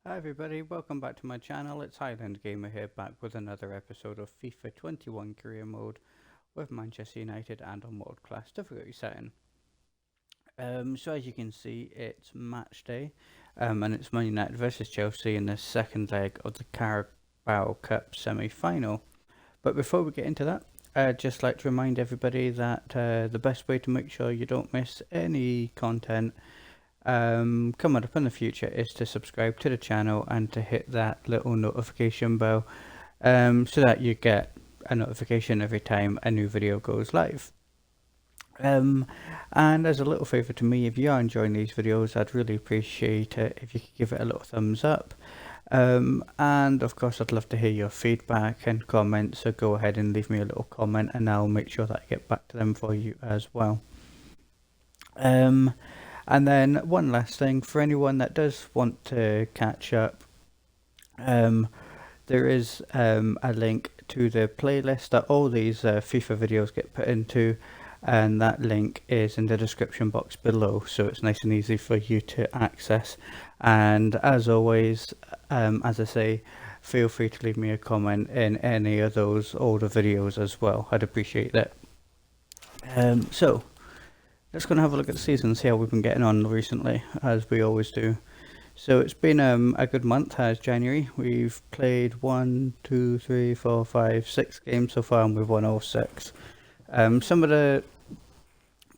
Hi everybody, welcome back to my channel. It's Highland Gamer here, back with another episode of FIFA 21 Career Mode with Manchester United and on World Class difficulty setting. So as you can see, it's match day, and it's Man United versus Chelsea in the second leg of the Carabao Cup semi-final. But before we get into that, I'd just like to remind everybody that the best way to make sure you don't miss any content coming up in the future is to subscribe to the channel and to hit that little notification bell so that you get a notification every time a new video goes live. And as a little favor to me, if you are enjoying these videos, I'd really appreciate it if you could give it a little thumbs up. And of course I'd love to hear your feedback and comments, so go ahead and leave me a little comment and I'll make sure that I get back to them for you as well. And then one last thing, for anyone that does want to catch up, there is a link to the playlist that all these FIFA videos get put into, and that link is in the description box below, so it's nice and easy for you to access. And as always, as I say, feel free to leave me a comment in any of those older videos as well. I'd appreciate that. So let's go and have a look at the season and see how we've been getting on recently, as we always do. So it's been a good month, has January. We've played 1, 2, 3, 4, 5, 6 games so far, and we've won all 6. Some of the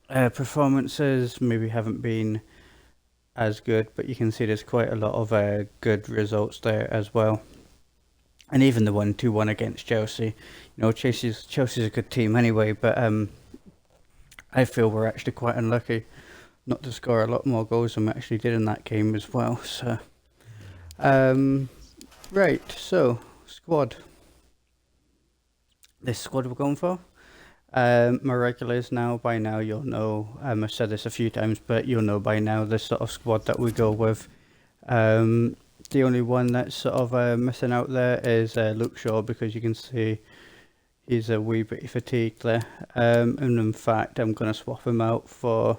performances maybe haven't been as good, but you can see there's quite a lot of good results there as well. And even the 1-2-1 against Chelsea. You know, Chelsea's a good team anyway, but I feel we're actually quite unlucky not to score a lot more goals than we actually did in that game as well. So, right, so squad. This squad we're going for. My regulars now, by now you'll know, I've said this a few times, but you'll know by now the sort of squad that we go with. The only one that's sort of missing out there is Luke Shaw, because you can see he's a wee bit fatigued there, and in fact I'm going to swap him out for,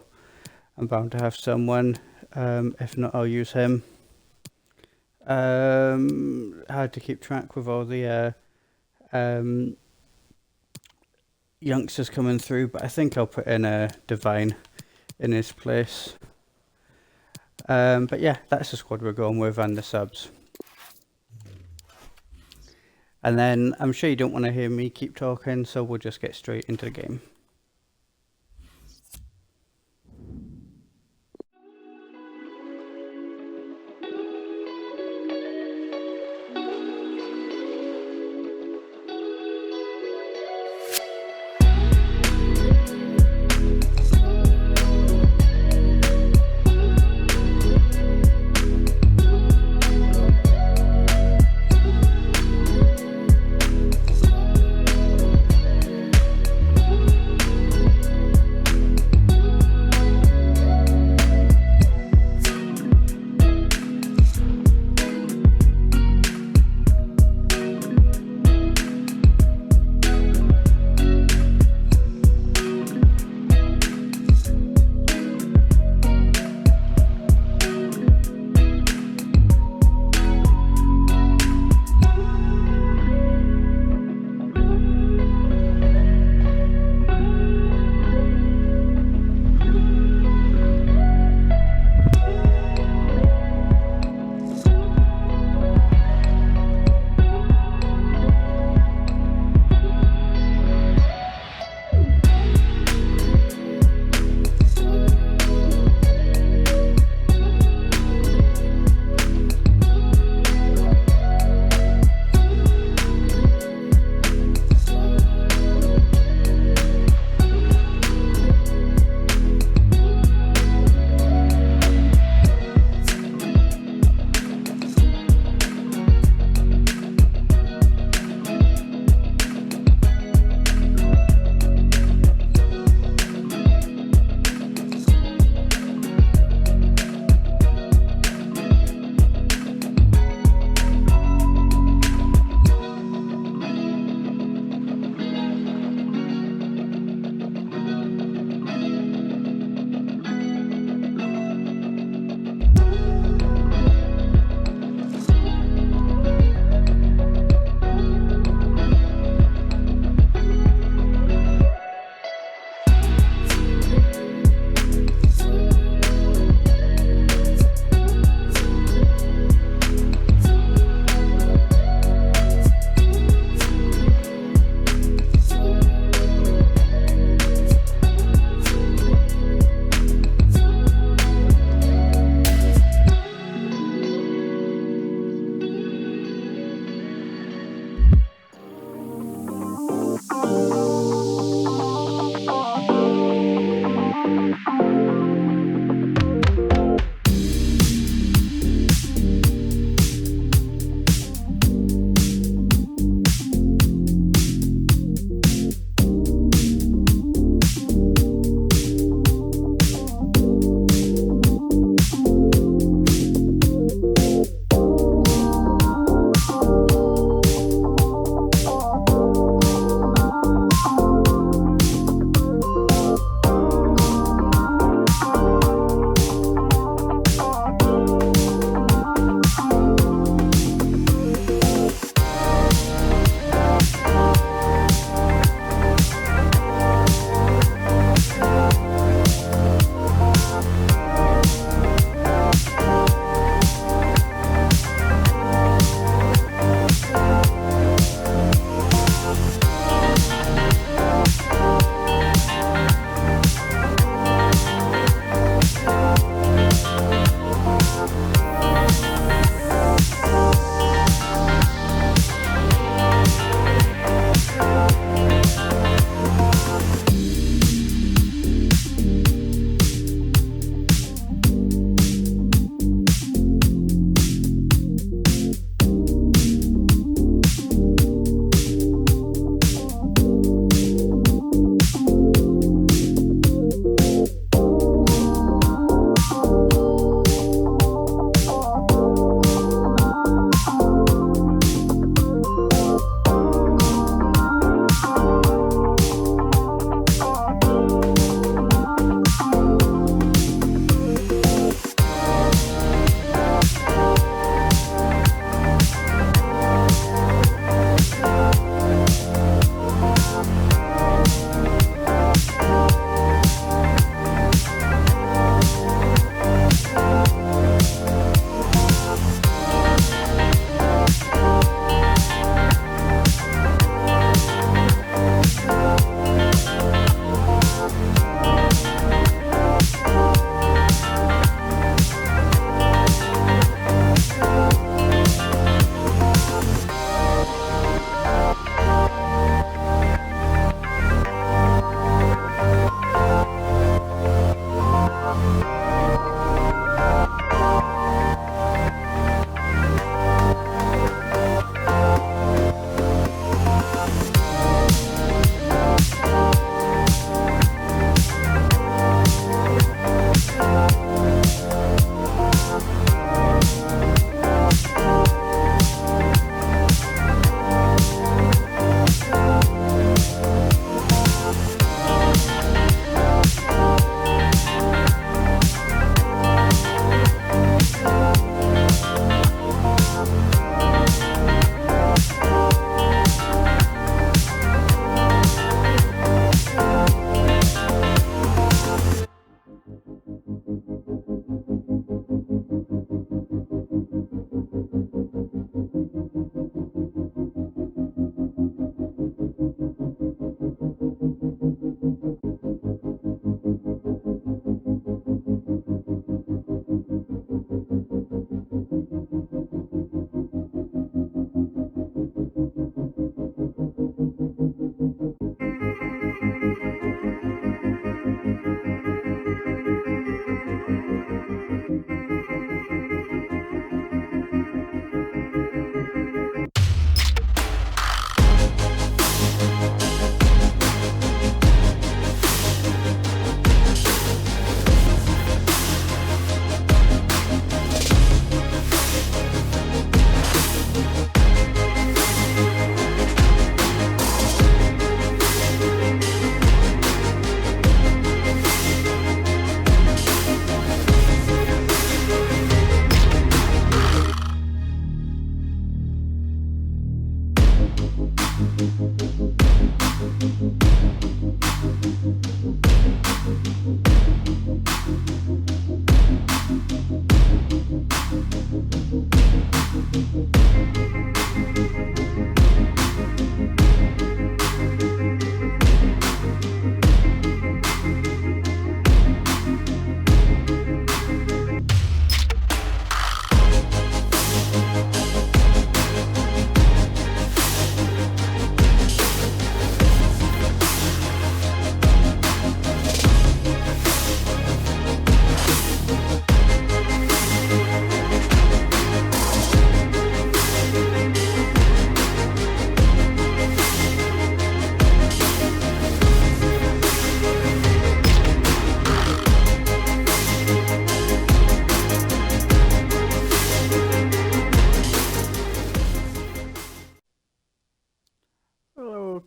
I'm bound to have someone, if not I'll use him. Hard to keep track with all the youngsters coming through, but I think I'll put in a Divine in his place. But yeah, that's the squad we're going with and the subs. And then I'm sure you don't want to hear me keep talking, so we'll just get straight into the game.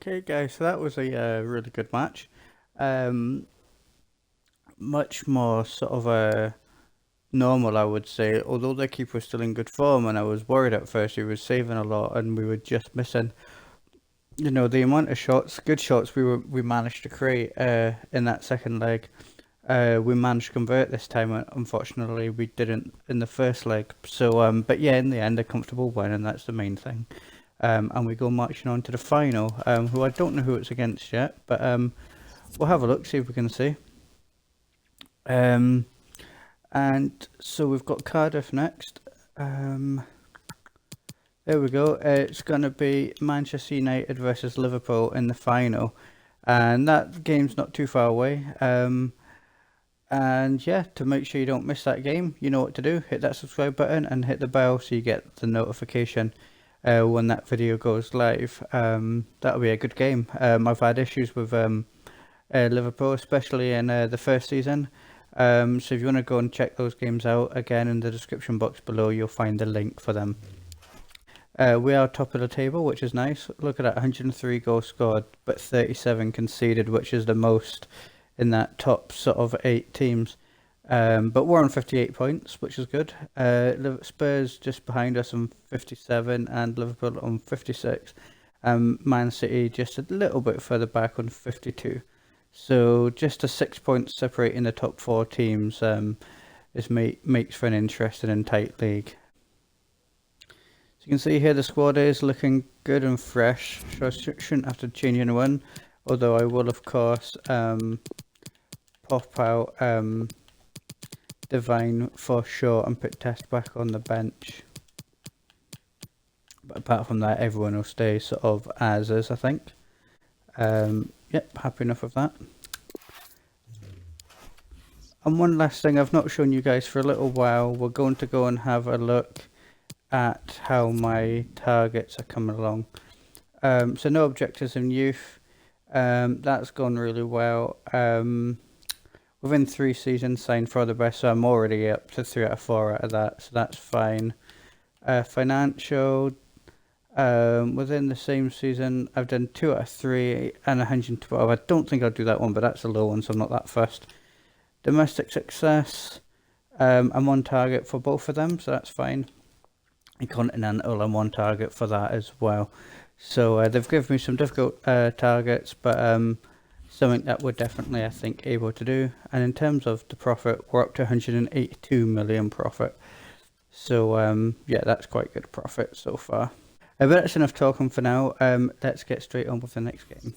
Okay, guys, so that was a really good match. Um, Much more sort of normal, I would say. Although the keeper was still in good form, and I was worried at first. He was saving a lot, and we were just missing. The amount of shots, good shots, we managed to create in that second leg. We managed to convert this time. Unfortunately, we didn't in the first leg. So, but yeah, in the end, a comfortable win, and that's the main thing. And we go marching on to the final, who I don't know who it's against yet, but we'll have a look, see if we can see. And so we've got Cardiff next. There we go. It's going to be Manchester United versus Liverpool in the final. And that game's not too far away. And yeah, to make sure you don't miss that game, you know what to do. Hit that subscribe button and hit the bell so you get the notification when that video goes live. That'll be a good game. I've had issues with Liverpool, especially in the first season. So if you want to go and check those games out, again in the description box below, you'll find the link for them. We are top of the table, which is nice. Look at that, 103 goals scored, but 37 conceded, which is the most in that top sort of 8 teams. But we're on 58 points, which is good. Spurs just behind us on 57 and Liverpool on 56. Man City just a little bit further back on 52. So just a 6 points separating the top 4 teams makes for an interesting and tight league. So you can see here the squad is looking good and fresh, so I shouldn't have to change anyone, although I will of course pop out Divine for sure and put Test back on the bench. But apart from that, everyone will stay sort of as is, I think. Yep, happy enough with that. And one last thing I've not shown you guys for a little while, we're going to go and have a look at how my targets are coming along. So no objectives in youth, that's gone really well. Within 3 seasons signed for the best, so I'm already up to 3 out of 4 out of that, so that's fine. Financial, within the same season I've done 2 out of 3 and 112. I don't think I'll do that one, but that's a low one, so I'm not that fussed. Domestic success, I'm on target for both of them, so that's fine. And continental, I'm on target for that as well. So they've given me some difficult targets, but something that we're definitely, I think, able to do. And in terms of the profit, we're up to 182 million profit. So yeah, that's quite good profit so far. But that's enough talking for now. Let's get straight on with the next game.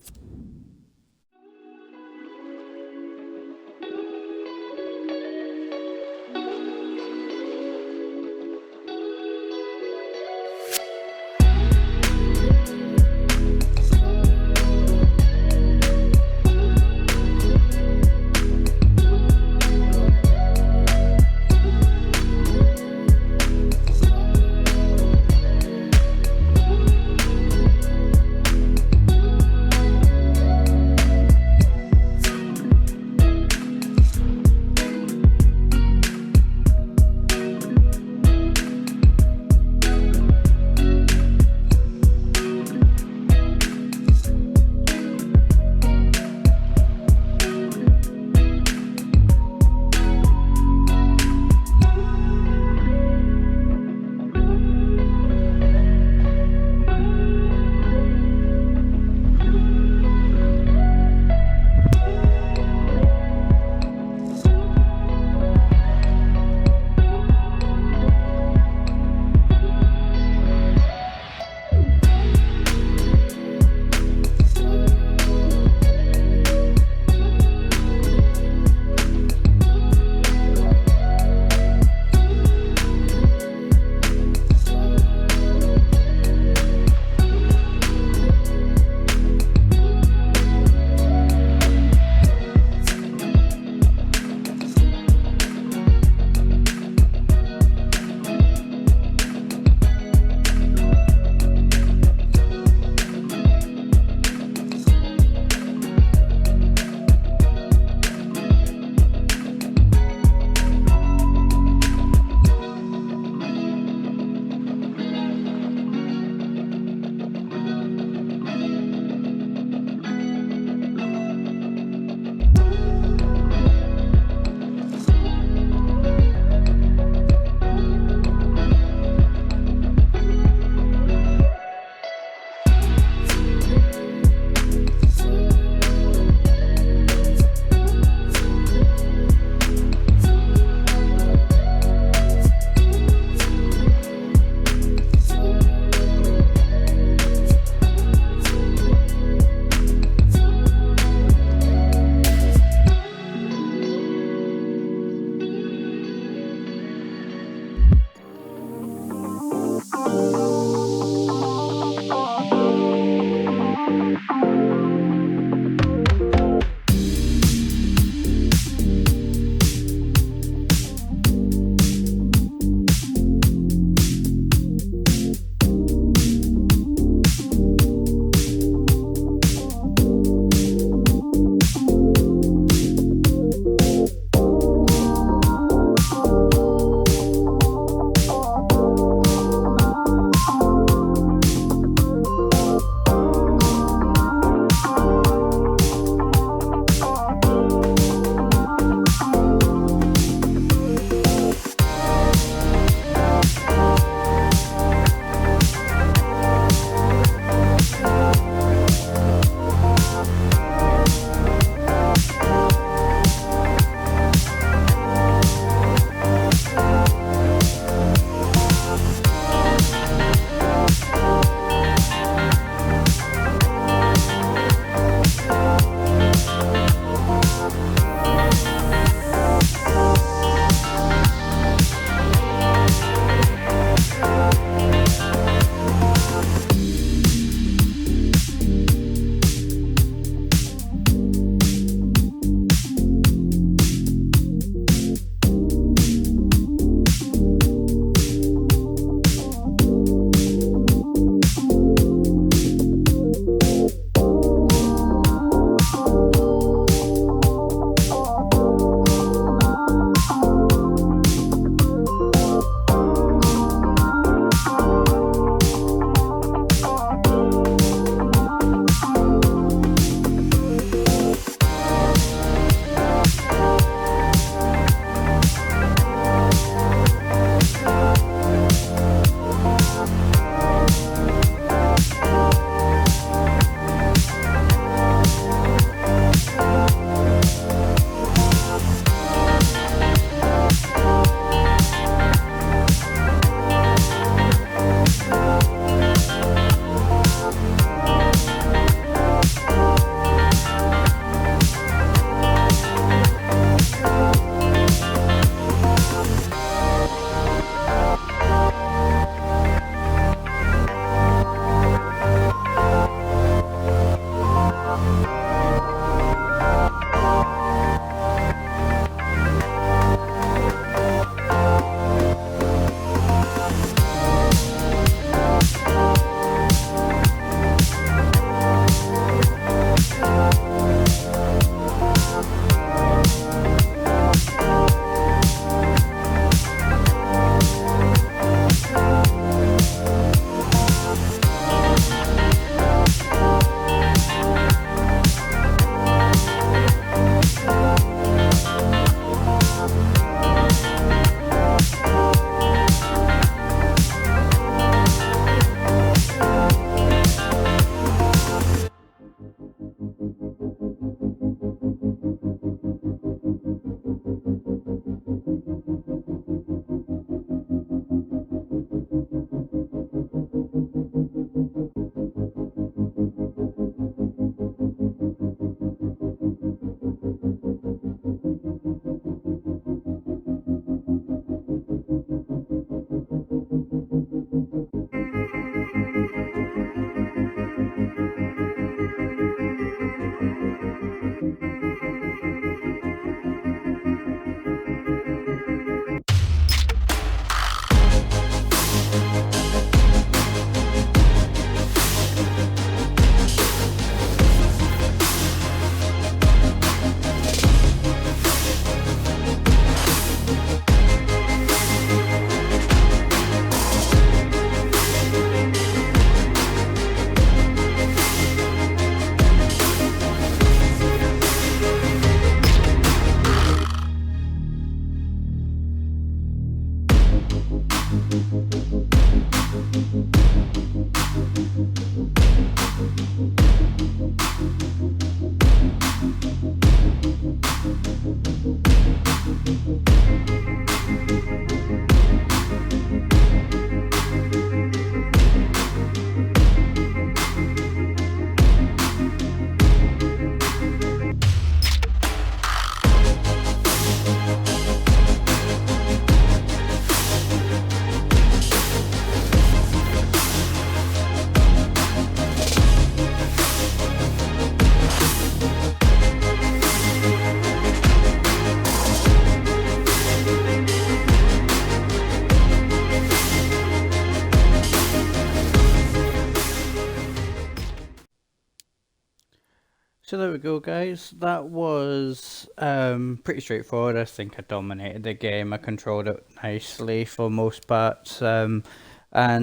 So there we go, guys. That was pretty straightforward. I think I dominated the game. I controlled it nicely for most parts, and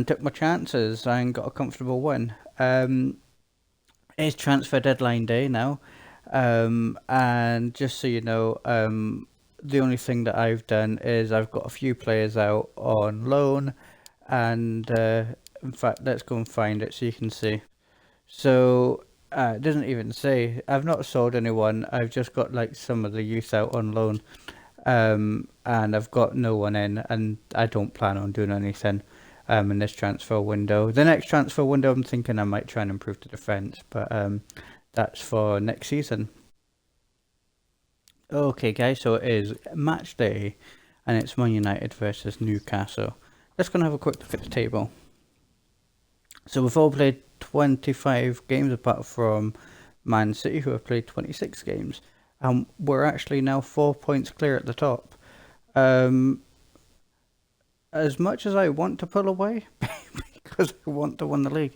took my chances and got a comfortable win. It's transfer deadline day now, and just so you know, the only thing that I've done is I've got a few players out on loan, and in fact, let's go and find it so you can see. So it doesn't even say. I've not sold anyone. I've just got like some of the youth out on loan, and I've got no one in, and I don't plan on doing anything in this transfer window. The next transfer window, I'm thinking I might try and improve the defence, but that's for next season. Okay, guys, so it is match day, and it's Man United versus Newcastle. Let's go and have a quick look at the table. So we've all played 25 games apart from Man City, who have played 26 games. And we're actually now 4 points clear at the top. As much as I want to pull away, because I want to win the league,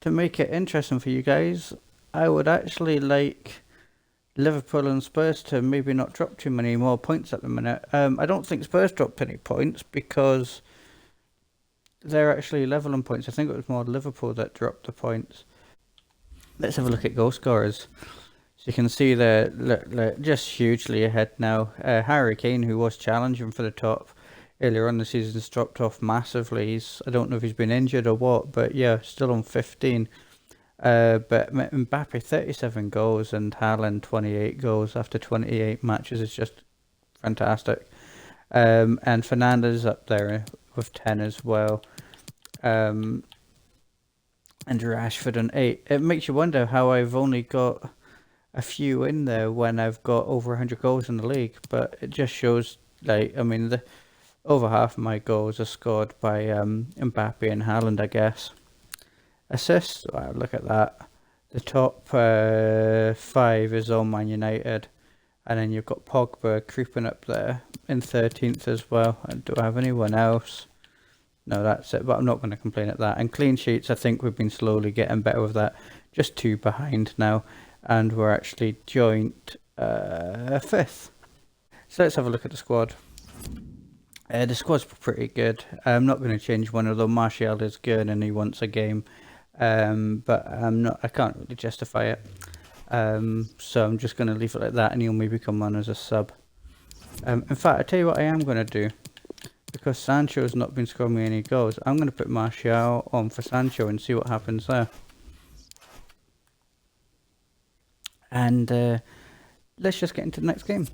to make it interesting for you guys, I would actually like Liverpool and Spurs to maybe not drop too many more points at the minute. I don't think Spurs dropped any points because they're actually level on points. I think it was more Liverpool that dropped the points. Let's have a look at goal scorers. So you can see they're just hugely ahead now. Harry Kane, who was challenging for the top earlier on the season, has dropped off massively. I don't know if he's been injured or what, but yeah, still on 15. But Mbappe 37 goals and Haaland 28 goals after 28 matches is just fantastic. And Fernandes up there with 10 as well. And Rashford on 8. It makes you wonder how I've only got a few in there when I've got over 100 goals in the league, but it just shows, like, I mean, over half of my goals are scored by Mbappe and Haaland, I guess. Assists, wow, look at that. The top 5 is all Man United, and then you've got Pogba creeping up there in 13th as well. And do I have anyone else? No, that's it, but I'm not going to complain at that. And clean sheets, I think we've been slowly getting better with that. Just 2 behind now, and we're actually joint 5th. So let's have a look at the squad. The squad's pretty good. I'm not going to change one, although Martial is good and he wants a game. But I can't really justify it. So I'm just going to leave it like that, and he'll maybe come on as a sub. In fact, I tell you what I am going to do. Because Sancho's not been scoring me any goals, I'm going to put Martial on for Sancho and see what happens there. And let's just get into the next game.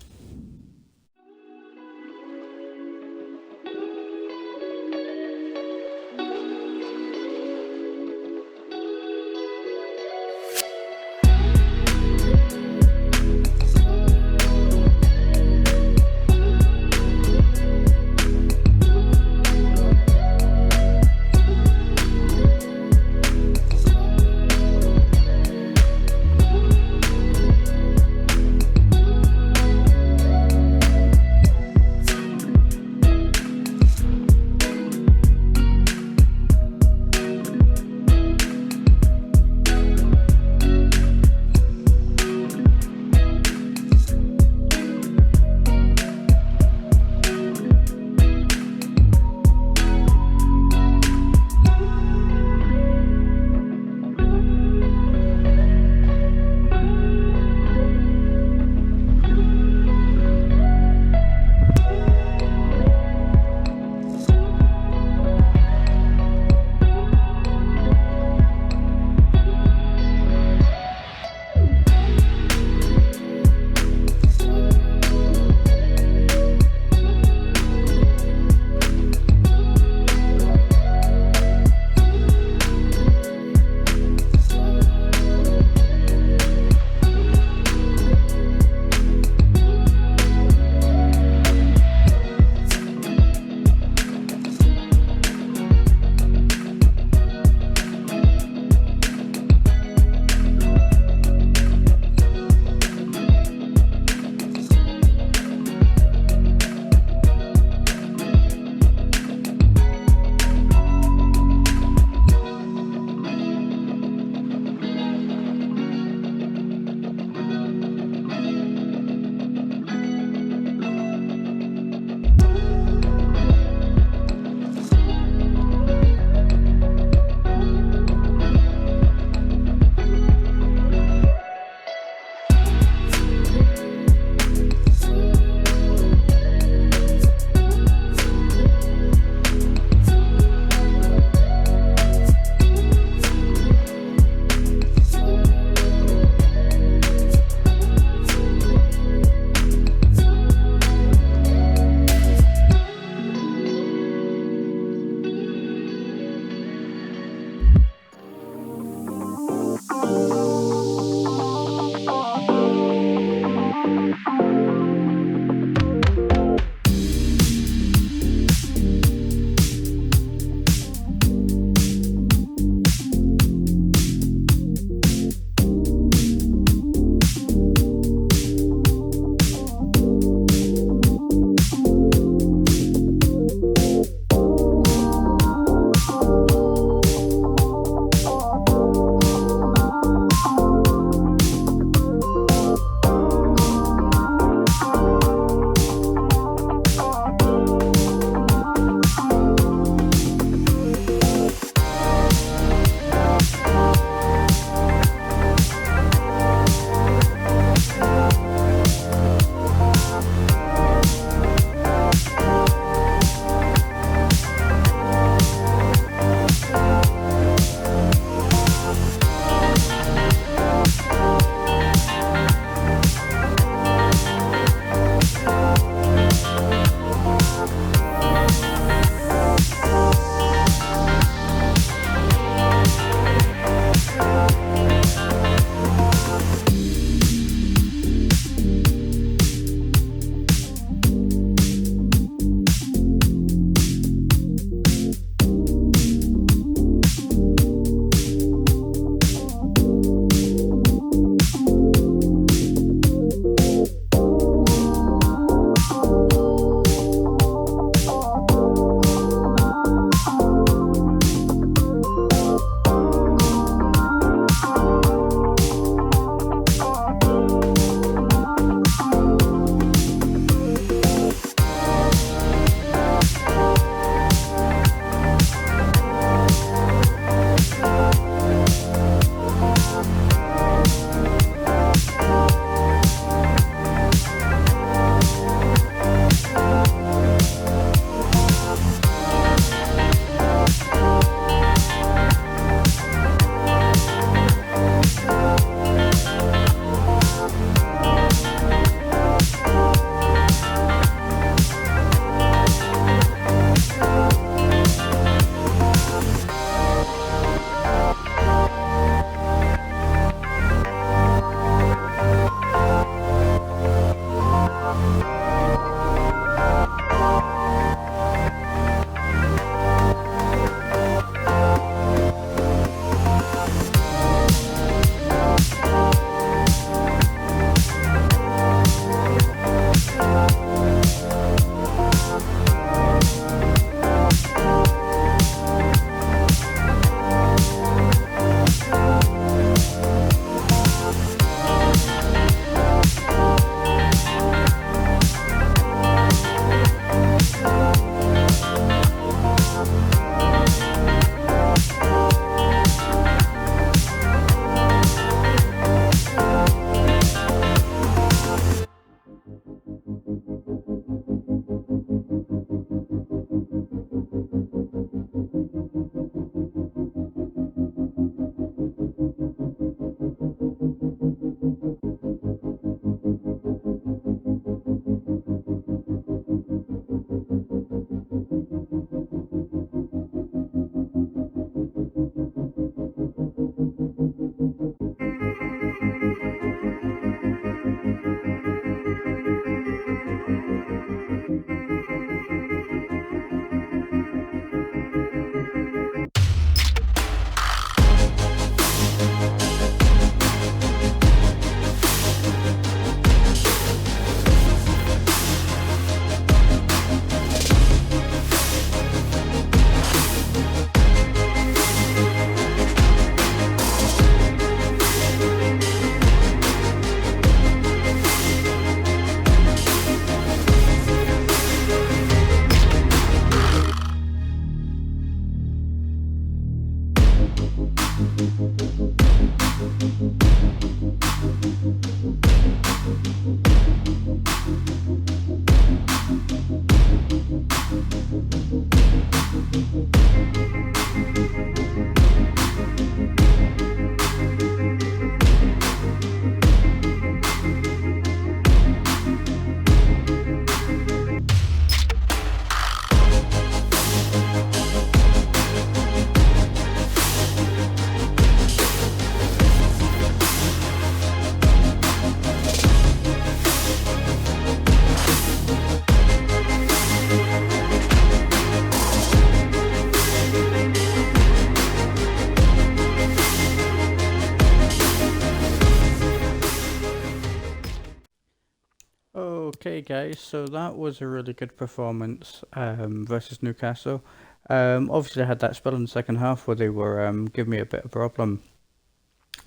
Okay, guys, so that was a really good performance versus Newcastle. Obviously, I had that spell in the second half where they were giving me a bit of a problem.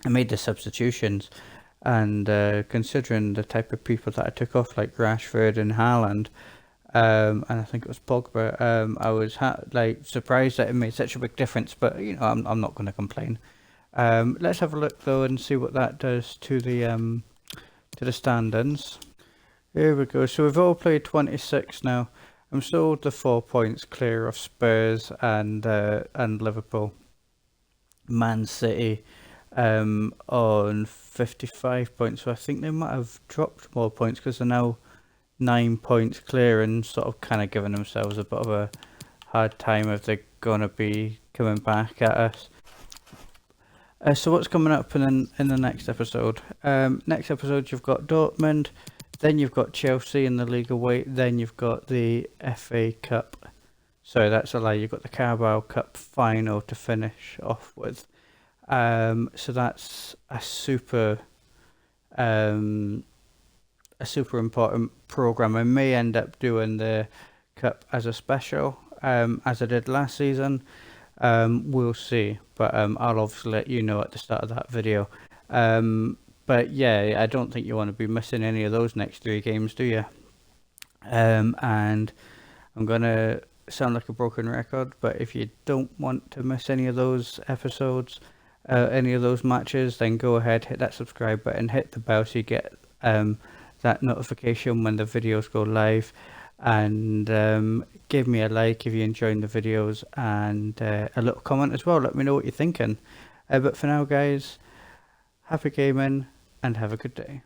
I made the substitutions, and considering the type of people that I took off, like Rashford and Haaland, and I think it was Pogba, I was surprised that it made such a big difference. But I'm not going to complain. Let's have a look though and see what that does to the standings. Here we go. So we've all played 26 now. I'm still the 4 points clear of Spurs and Liverpool. Man City on 55 points. So I think they might have dropped more points because they're now 9 points clear and sort of kind of giving themselves a bit of a hard time if they're going to be coming back at us. So what's coming up in the next episode? Next episode you've got Dortmund, then you've got Chelsea in the league away, then you've got the FA Cup. Sorry, that's a lie. You've got the Carabao Cup final to finish off with. So that's a super important program. I may end up doing the cup as a special, as I did last season. We'll see, but I'll obviously let you know at the start of that video. But yeah, I don't think you want to be missing any of those next 3 games, do you? And I'm gonna sound like a broken record, but if you don't want to miss any of those episodes, any of those matches, then go ahead, hit that subscribe button, hit the bell so you get that notification when the videos go live, and give me a like if you're enjoying the videos, and a little comment as well. Let me know what you're thinking. But for now, guys, happy gaming and have a good day.